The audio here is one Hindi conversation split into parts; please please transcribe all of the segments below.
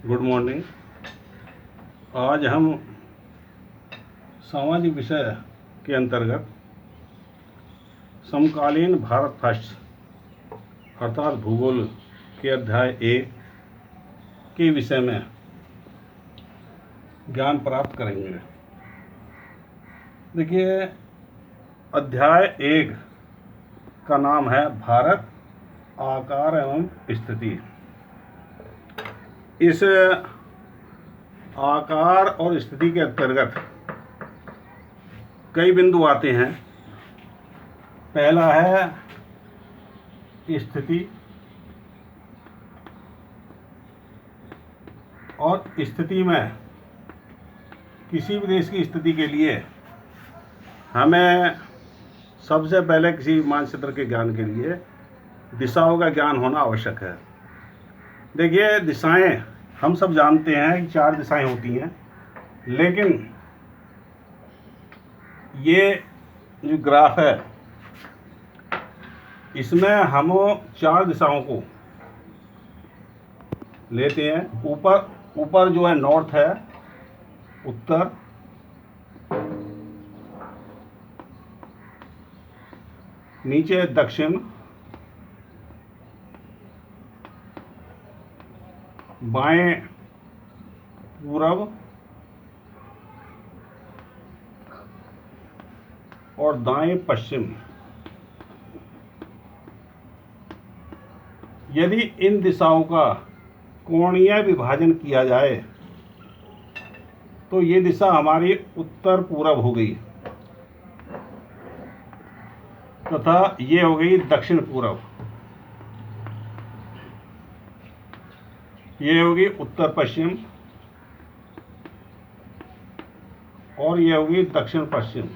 Good morning. आज हम सामाजिक विषय के अंतर्गत समकालीन भारत फर्स्ट अर्थात भूगोल के अध्याय 1 के विषय में ज्ञान प्राप्त करेंगे। देखिए, अध्याय 1 का नाम है भारत आकार एवं स्थिति। इस आकार और स्थिति के अंतर्गत कई बिंदु आते हैं। पहला है स्थिति, और स्थिति में किसी भी देश की स्थिति के लिए हमें सबसे पहले किसी मानचित्र के ज्ञान के लिए दिशाओं का ज्ञान होना आवश्यक है। देखिए, दिशाएं हम सब जानते हैं कि 4 दिशाएं होती हैं, लेकिन ये जो ग्राफ है इसमें हम 4 दिशाओं को लेते हैं। ऊपर जो है नॉर्थ है, उत्तर, नीचे दक्षिण, बाएं पूरब और दाएं पश्चिम। यदि इन दिशाओं का कोणीय विभाजन किया जाए तो ये दिशा हमारी उत्तर पूरब हो गई तथा ये हो गई दक्षिण पूरब, ये होगी उत्तर पश्चिम, और ये होगी दक्षिण पश्चिम।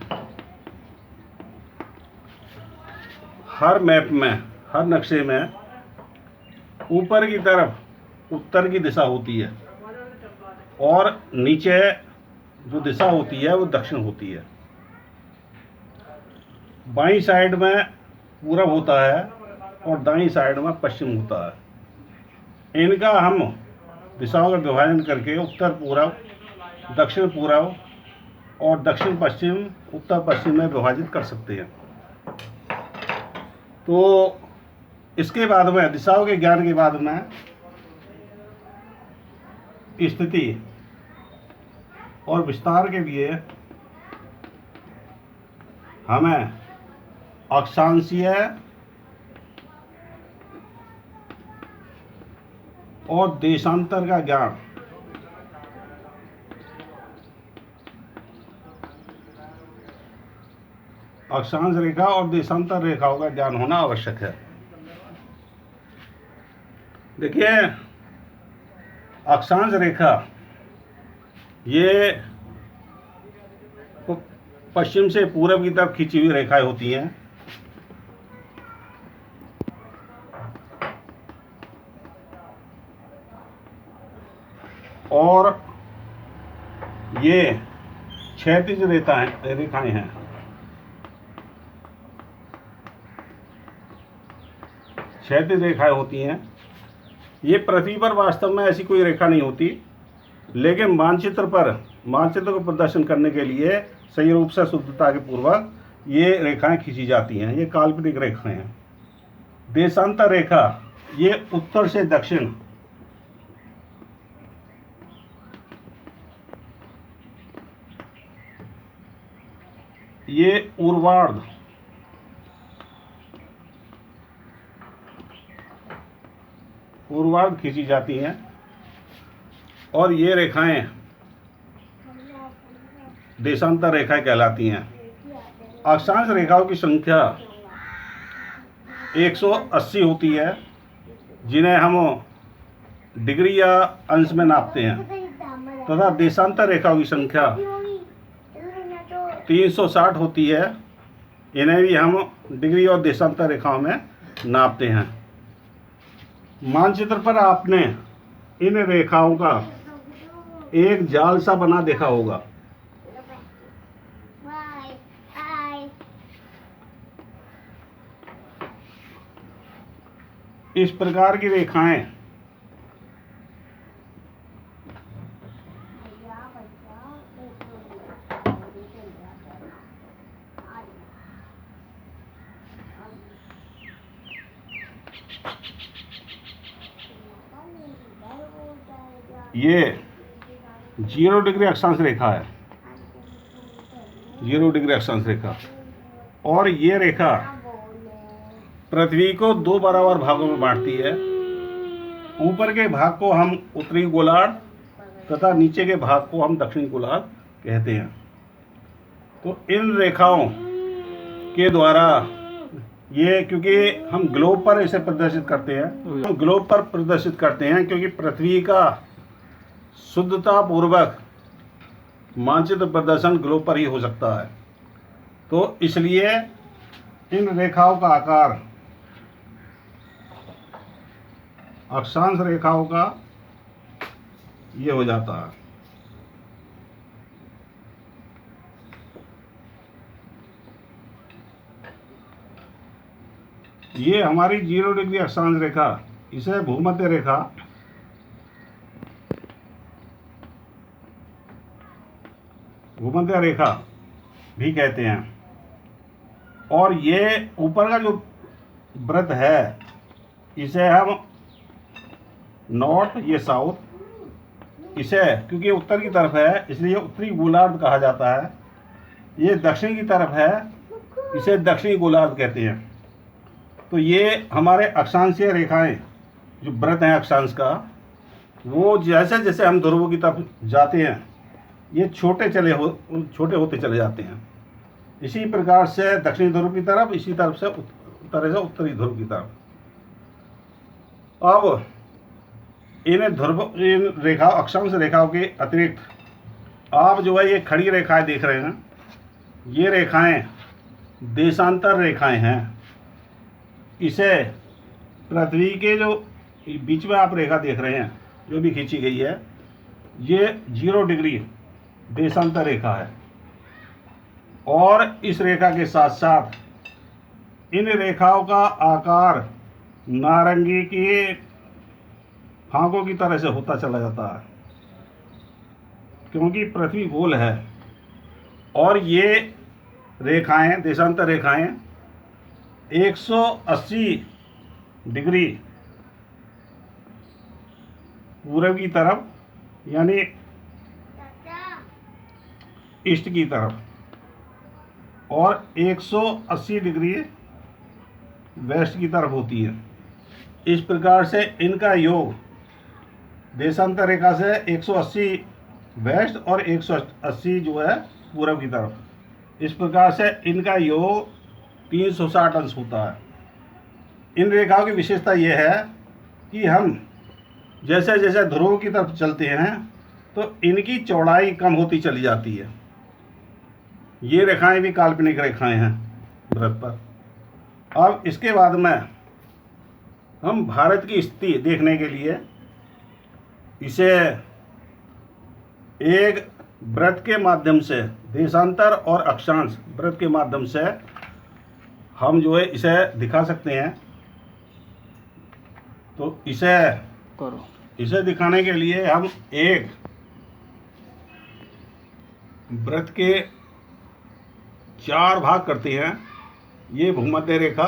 हर मैप में, हर नक्शे में ऊपर की तरफ उत्तर की दिशा होती है और नीचे जो दिशा होती है वो दक्षिण होती है। बाईं साइड में पूरब होता है और दाईं साइड में पश्चिम होता है। इनका हम दिशाओं का विभाजन करके उत्तर पूरब, दक्षिण पूरब और दक्षिण पश्चिम, उत्तर पश्चिम में विभाजित कर सकते हैं। तो इसके बाद में, दिशाओं के ज्ञान के बाद में, स्थिति और विस्तार के लिए हमें अक्षांशीय और देशांतर का ज्ञान, अक्षांश रेखा और देशांतर रेखाओं का ज्ञान होना आवश्यक है। देखिए, अक्षांश रेखा ये पश्चिम से पूरब की तरफ खींची हुई रेखाएं होती हैं। और ये क्षैतिज रेखाएं हैं। क्षैतिज रेखाएं होती हैं। ये पृथ्वी पर वास्तव में ऐसी कोई रेखा नहीं होती, लेकिन मानचित्र को प्रदर्शन करने के लिए सही रूप से शुद्धता के पूर्वक ये रेखाएं खींची जाती हैं। ये काल्पनिक रेखाएं हैं। देशांतर रेखा ये उत्तर से दक्षिण, ये पूर्वार्ध, खींची जाती हैं, और ये रेखाएं देशांतर रेखाएं कहलाती हैं। अक्षांश रेखाओं की संख्या 180 होती है, जिन्हें हम डिग्री या अंश में नापते हैं, तथा देशांतर रेखाओं की संख्या 360 होती है। इन्हें भी हम डिग्री और देशांतर रेखाओं में नापते हैं। मानचित्र पर आपने इन रेखाओं का एक जाल सा बना देखा होगा। इस प्रकार की रेखाएं ये 0 डिग्री अक्षांश रेखा है, 0 डिग्री अक्षांश रेखा। और ये रेखा पृथ्वी को 2 बराबर भागों में बांटती है। ऊपर के भाग को हम उत्तरी गोलार्ध तथा नीचे के भाग को हम दक्षिणी गोलार्ध कहते हैं। तो इन रेखाओं के द्वारा ये, क्योंकि हम ग्लोब पर इसे प्रदर्शित करते हैं, हम ग्लोब पर प्रदर्शित करते हैं क्योंकि पृथ्वी का शुद्धता पूर्वक मानचित्र प्रदर्शन ग्लोब पर ही हो सकता है। तो इसलिए इन रेखाओं का आकार अक्षांश रेखाओं का ये हो जाता है। ये हमारी 0 डिग्री अक्षांश रेखा, इसे भूमध्य रेखा, भूमध्य रेखा भी कहते हैं। और ये ऊपर का जो वृत्त है इसे हम नॉर्थ, ये साउथ, इसे क्योंकि उत्तर की तरफ है इसलिए उत्तरी गोलार्ध कहा जाता है। ये दक्षिण की तरफ है, इसे दक्षिणी गोलार्ध कहते हैं। तो ये हमारे अक्षांशीय रेखाएं जो वृत्त हैं अक्षांश का, वो जैसे जैसे हम ध्रुवों की तरफ जाते हैं ये छोटे होते चले जाते हैं। इसी प्रकार से दक्षिणी ध्रुव की तरफ, इसी तरफ से उत्तरी ध्रुव की तरफ। अब इन रेखा अक्षांश रेखाओं के अतिरिक्त आप जो है ये खड़ी रेखाएं देख रहे हैं, ये रेखाएं देशांतर रेखाएं हैं। इसे पृथ्वी के जो बीच में आप रेखा देख रहे हैं जो भी खींची गई है, ये 0 डिग्री देशांतर रेखा है। और इस रेखा के साथ साथ इन रेखाओं का आकार नारंगी के फांकों की तरह से होता चला जाता है क्योंकि पृथ्वी गोल है। और ये रेखाएं, देशांतर रेखाएं 180 डिग्री पूर्व की तरफ यानी ईस्ट की तरफ और 180 डिग्री वेस्ट की तरफ होती है। इस प्रकार से इनका योग देशांतर रेखा से 180 वेस्ट और 180 जो है पूर्व की तरफ, इस प्रकार से इनका योग 360 अंश होता है। इन रेखाओं की विशेषता यह है कि हम जैसे जैसे ध्रुव की तरफ चलते हैं तो इनकी चौड़ाई कम होती चली जाती है। ये रेखाएं भी काल्पनिक रेखाएं हैं वृत्त पर। अब इसके बाद में हम भारत की स्थिति देखने के लिए इसे एक वृत्त के माध्यम से, देशांतर और अक्षांश वृत्त के माध्यम से हम जो है इसे दिखा सकते हैं। तो इसे दिखाने के लिए हम एक वृत्त के 4 भाग करते हैं। ये भूमध्य रेखा,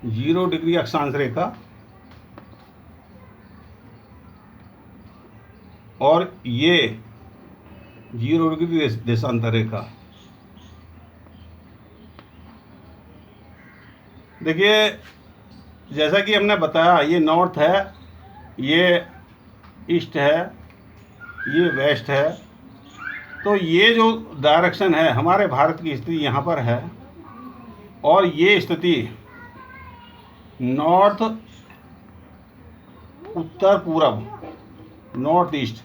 0 डिग्री अक्षांश रेखा और ये 0 डिग्री देशांतर रेखा। देखिए जैसा कि हमने बताया, ये नॉर्थ है, ये ईस्ट है, ये वेस्ट है। तो ये जो डायरेक्शन है हमारे भारत की स्थिति यहाँ पर है और ये स्थिति नॉर्थ, उत्तर पूरब, नॉर्थ ईस्ट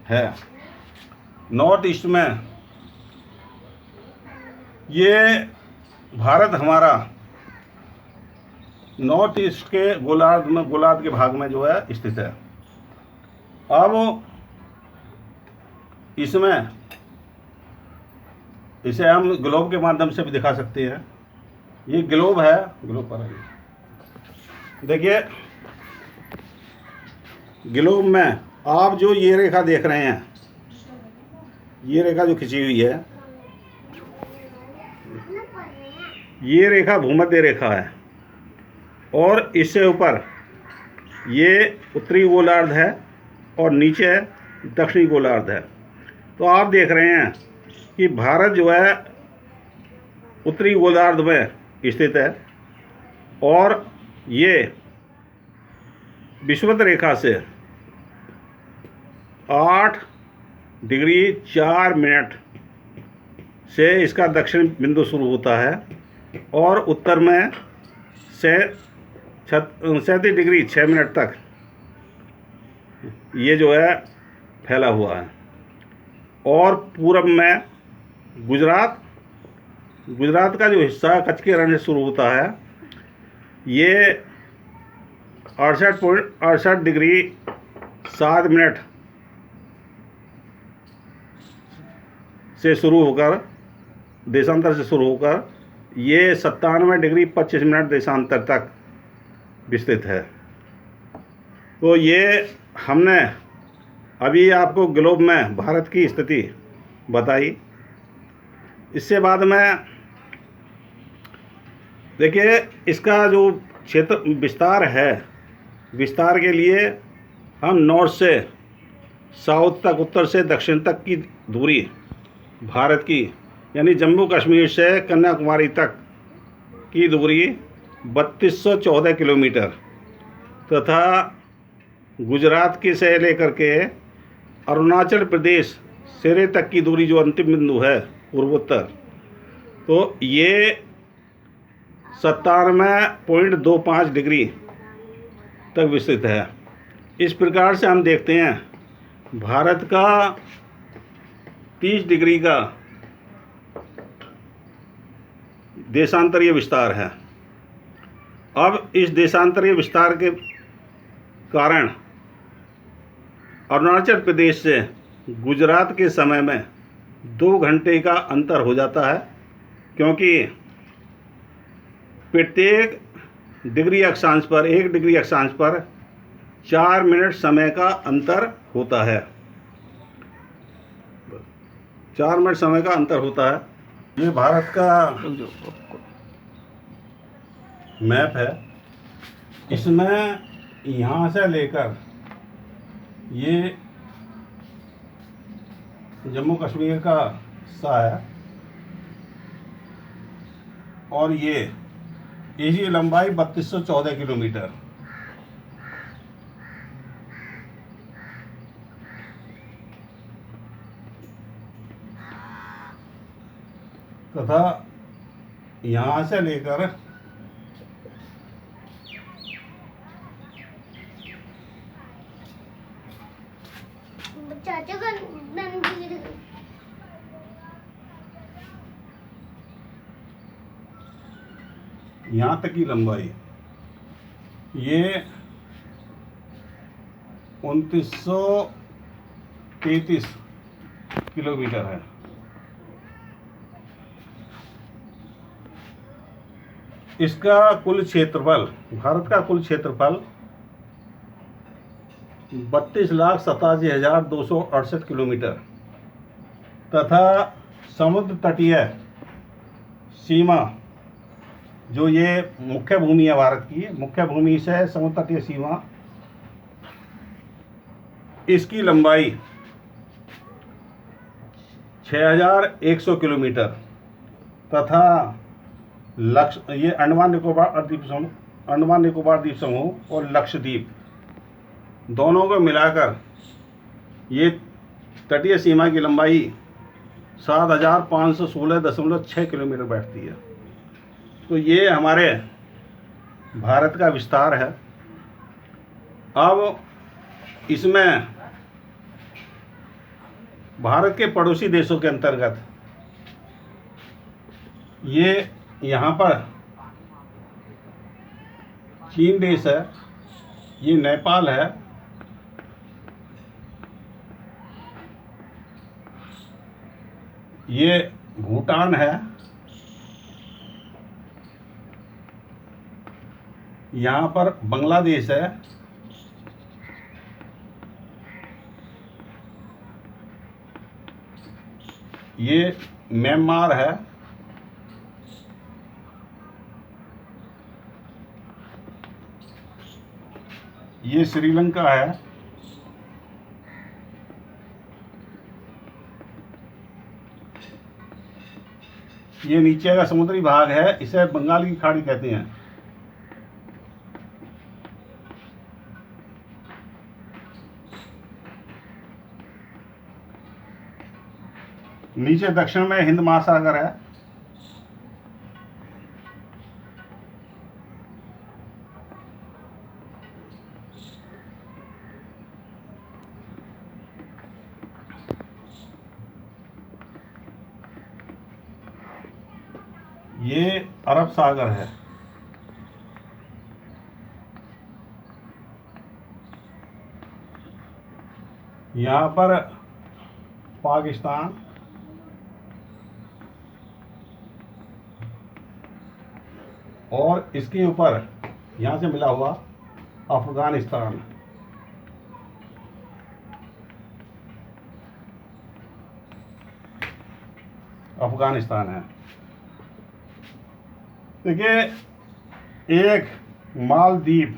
है। नॉर्थ ईस्ट में ये भारत हमारा नॉर्थ ईस्ट के गोलार्ध के भाग में जो है स्थित है। अब इसमें इसे हम ग्लोब के माध्यम से भी दिखा सकते हैं। ये ग्लोब है, ग्लोब पर आइए। देखिए ग्लोब में आप जो ये रेखा देख रहे हैं, ये रेखा जो खिंची हुई है, ये रेखा भूमध्य रेखा है। और इससे ऊपर ये उत्तरी गोलार्ध है और नीचे दक्षिणी गोलार्ध है। तो आप देख रहे हैं कि भारत जो है उत्तरी गोलार्ध में स्थित है और ये विषुवत रेखा से 8 डिग्री 4 मिनट से इसका दक्षिण बिंदु शुरू होता है और उत्तर में 37 डिग्री 6 मिनट तक ये जो है फैला हुआ है। और पूरब में गुजरात का जो हिस्सा कच्छ के रण से शुरू होता है, ये 68 डिग्री 7 मिनट से शुरू होकर देशांतर से शुरू होकर ये 97 डिग्री 25 मिनट देशांतर तक विस्तृत है। तो ये हमने अभी आपको ग्लोब में भारत की स्थिति बताई। इससे बाद में देखिए इसका जो क्षेत्र विस्तार है, विस्तार के लिए हम नॉर्थ से साउथ तक, उत्तर से दक्षिण तक की दूरी भारत की, यानी जम्मू कश्मीर से कन्याकुमारी तक की दूरी 3214 किलोमीटर तथा गुजरात की से लेकर के अरुणाचल प्रदेश सिरे तक की दूरी जो अंतिम बिंदु है पूर्वोत्तर, तो ये 97.25 डिग्री तक विस्तृत है। इस प्रकार से हम देखते हैं भारत का 30 डिग्री का देशांतरीय विस्तार है। अब इस देशांतरीय विस्तार के कारण अरुणाचल प्रदेश से गुजरात के समय में 2 घंटे का अंतर हो जाता है, क्योंकि प्रत्येक डिग्री अक्षांश पर 1 डिग्री अक्षांश पर 4 मिनट समय का अंतर होता है। 4 मिनट समय का अंतर होता है। ये भारत का मैप है। इसमें यहाँ से लेकर ये जम्मू कश्मीर का हिस्सा है और ये इसकी लंबाई 3214 किलोमीटर। तथा यहाँ से लेकर यहाँ तक की लंबाई ये 2933 किलोमीटर है। इसका कुल क्षेत्रफल, भारत का कुल क्षेत्रफल 32,87,268 किलोमीटर तथा समुद्र तटीय सीमा, जो ये मुख्य भूमि है भारत की, मुख्य भूमि से समुद्र तटीय सीमा, इसकी लंबाई 6,100 किलोमीटर तथा ये अंडमान निकोबार द्वीप समूह और लक्षद्वीप दोनों को मिलाकर ये तटीय सीमा की लंबाई 7,516.6 किलोमीटर बैठती है। तो ये हमारे भारत का विस्तार है। अब इसमें भारत के पड़ोसी देशों के अंतर्गत ये यहाँ पर चीन देश है, ये नेपाल है, ये भूटान है, यहाँ पर बांग्लादेश है, ये म्यांमार है, ये श्रीलंका है, ये नीचे का समुद्री भाग है, इसे बंगाल की खाड़ी कहते हैं। नीचे दक्षिण में हिंद महासागर है। ये अरब सागर है। यहाँ पर पाकिस्तान और इसके ऊपर यहाँ से मिला हुआ अफगानिस्तान। अफगानिस्तान है। देखिए, एक मालदीव,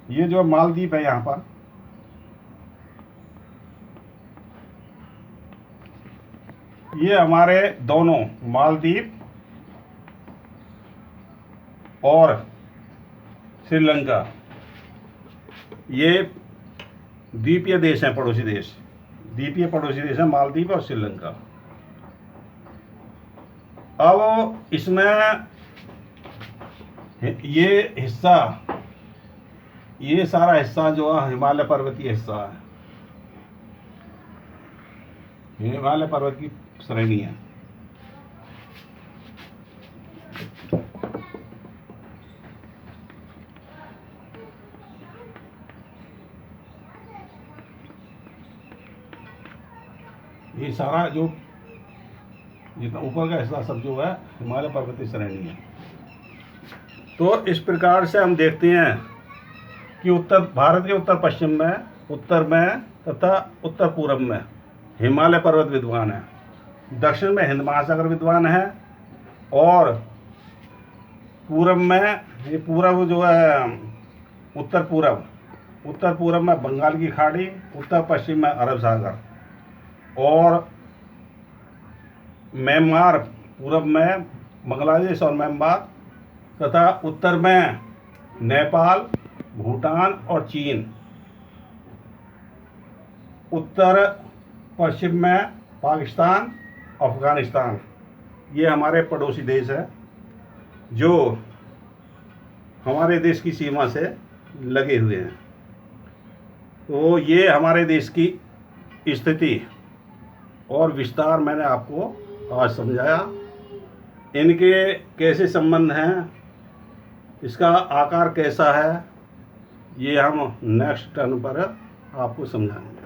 ये जो मालदीव है यहाँ पर, ये हमारे दोनों मालदीव और श्रीलंका, ये द्वीपीय देश हैं, पड़ोसी देश, द्वीपीय पड़ोसी देश हैं मालदीव और श्रीलंका। अब इसमें ये हिस्सा, ये सारा हिस्सा जो है हिमालय पर्वतीय हिस्सा है, हिमालय पर्वत की श्रेणी है। ये सारा जो जितना ऊपर का हिस्सा सब जो है हिमालय पर्वतीय श्रेणी है। तो इस प्रकार से हम देखते हैं कि उत्तर भारत के उत्तर पश्चिम में, उत्तर में तथा उत्तर पूर्व में हिमालय पर्वत विद्यमान है, दक्षिण में हिंद महासागर विद्यमान है, और पूर्व में, ये पूर्व जो है उत्तर पूर्व में बंगाल की खाड़ी, उत्तर पश्चिम में अरब सागर, और म्यांमार पूर्व में बांग्लादेश और म्यांमार, तथा उत्तर में नेपाल, भूटान और चीन, उत्तर पश्चिम में पाकिस्तान, अफगानिस्तान। ये हमारे पड़ोसी देश है जो हमारे देश की सीमा से लगे हुए हैं। तो ये हमारे देश की स्थिति और विस्तार मैंने आपको आज समझाया। इनके कैसे संबंध हैं, इसका आकार कैसा है, ये हम नेक्स्ट टर्न पर आपको समझाएंगे।